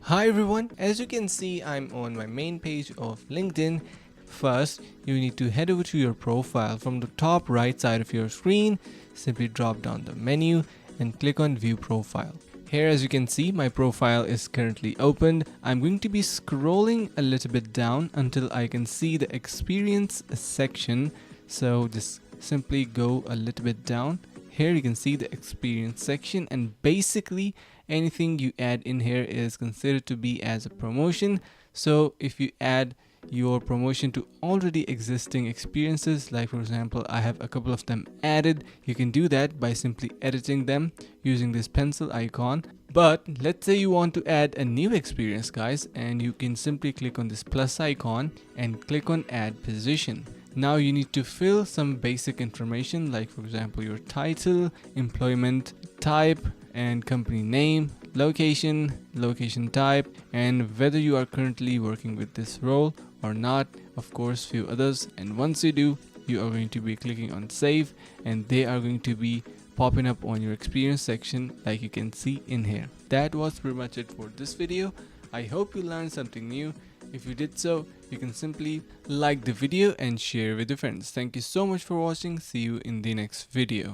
Hi everyone, as you can see I'm on my main page of LinkedIn. First, you need to head over to your profile. From the top right side of your screen, simply drop down the menu and click on view profile. Here, as you can see, my profile is currently opened. I'm going to be scrolling a little bit down until I can see the experience section. So just simply go a little bit down. Here you can see the experience section, and basically anything you add in here is considered to be as a promotion. So if you add your promotion to already existing experiences, like for example I have a couple of them added, you can do that by simply editing them using this pencil icon. But let's say you want to add a new experience, guys, and you can simply click on this plus icon and click on add position. Now you need to fill some basic information, like for example your title, employment type and company name, location type, and whether you are currently working with this role or not, of course few others. And once you do, you are going to be clicking on save, and they are going to be popping up on your experience section like you can see in here. That was pretty much it for this video. I hope you learned something new. If you did so, you can simply like the video and share with your friends. Thank you so much for watching. See you in the next video.